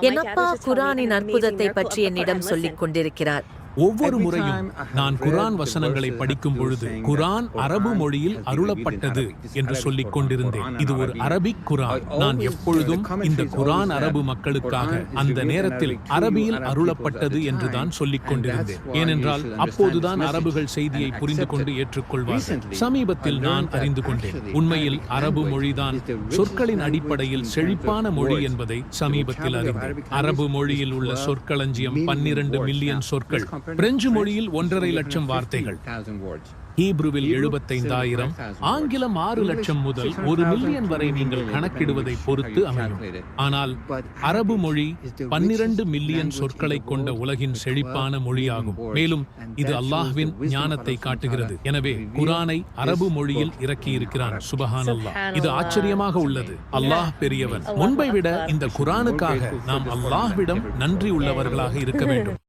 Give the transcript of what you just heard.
என் அப்பா குரானின் அற்புதத்தை பற்றி என்னிடம் சொல்லிக் கொண்டிருக்கிறார். ஒவ்வொரு முறையும் நான் குரான் வசனங்களை படிக்கும் பொழுது குரான் அரபு மொழியில் அருளப்பட்டது என்று சொல்லிக் கொண்டிருந்தேன். இது ஒரு அரபிக் குரான். நான் எப்பொழுதும் இந்த குரான் அரபு மக்களுக்காக அந்த நேரத்தில் அரபியில் அருளப்பட்டது என்றுதான் சொல்லிக் கொண்டிருந்தேன். ஏனென்றால் அப்போதுதான் அரபுகள் செய்தியை புரிந்து கொண்டு ஏற்றுக்கொள்வார்கள். சமீபத்தில் நான் அறிந்து கொண்டேன், உண்மையில் அரபு மொழிதான் சொற்களின் அடிப்படையில் செழிப்பான மொழி என்பதை சமீபத்தில் அறிந்தேன். அரபு மொழியில் உள்ள சொற்களஞ்சியம் 12 மில்லியன் சொற்கள், பிரெஞ்சு மொழியில் 1.5 லட்சம் வார்த்தைகள், ஹீப்ருவில் 75,000, ஆங்கிலம் 6 லட்சம் முதல் 1 மில்லியன் வரை நீங்கள் கணக்கிடுவதை பொறுத்து அமையும். ஆனால் அரபு மொழி 12 மில்லியன் சொற்களை கொண்ட உலகின் செழிப்பான மொழியாகும். மேலும் இது அல்லாஹ்வின் ஞானத்தை காட்டுகிறது. எனவே குரானை அரபு மொழியில் இறக்கியிருக்கிறான். சுபஹானல்லாஹ். இது ஆச்சரியமாக உள்ளது. அல்லாஹ் பெரியவன். முன்பை விட இந்த குரானுக்காக நாம் அல்லாஹ்விடம் நன்றி உள்ளவர்களாக இருக்க வேண்டும்.